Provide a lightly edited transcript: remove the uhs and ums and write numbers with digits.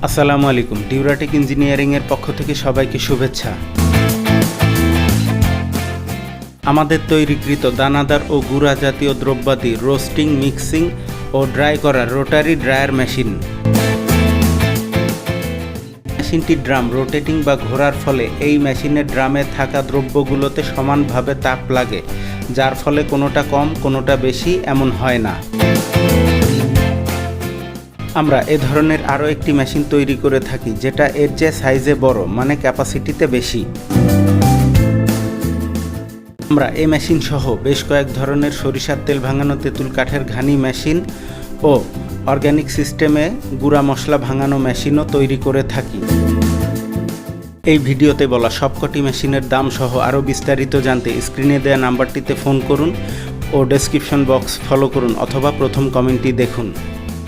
আসসালামু আলাইকুম। ডিউরাটেক ইঞ্জিনিয়ারিংয়ের পক্ষ থেকে সবাইকে শুভেচ্ছা। আমাদের তৈরিকৃত দানাদার ও গুঁড়া জাতীয় দ্রব্যাদি রোস্টিং, মিক্সিং ও ড্রাই করার রোটারি ড্রায়ার মেশিনটি ড্রাম রোটেটিং বা ঘোরার ফলে এই মেশিনের ড্রামে থাকা দ্রব্যগুলোতে সমানভাবে তাপ লাগে, যার ফলে কোনোটা কম কোনোটা বেশি এমন হয় না। আমরা এ ধরনের আরও একটি মেশিন তৈরি করে থাকি, যেটা এর চেয়ে সাইজে বড়, মানে ক্যাপাসিটিতে বেশি। আমরা এই মেশিন সহ বেশ কয়েক ধরনের সরিষার তেল ভাঙানো তেঁতুল কাঠের ঘানি মেশিন ও অর্গানিক সিস্টেমে গুঁড়া মশলা ভাঙানো মেশিনও তৈরি করে থাকি। এই ভিডিওতে বলা সবকটি মেশিনের দাম সহ আরও বিস্তারিত জানতে স্ক্রিনে দেওয়া নাম্বারটিতে ফোন করুন ও ডেসক্রিপশন বক্স ফলো করুন অথবা প্রথম কমেন্টটি দেখুন।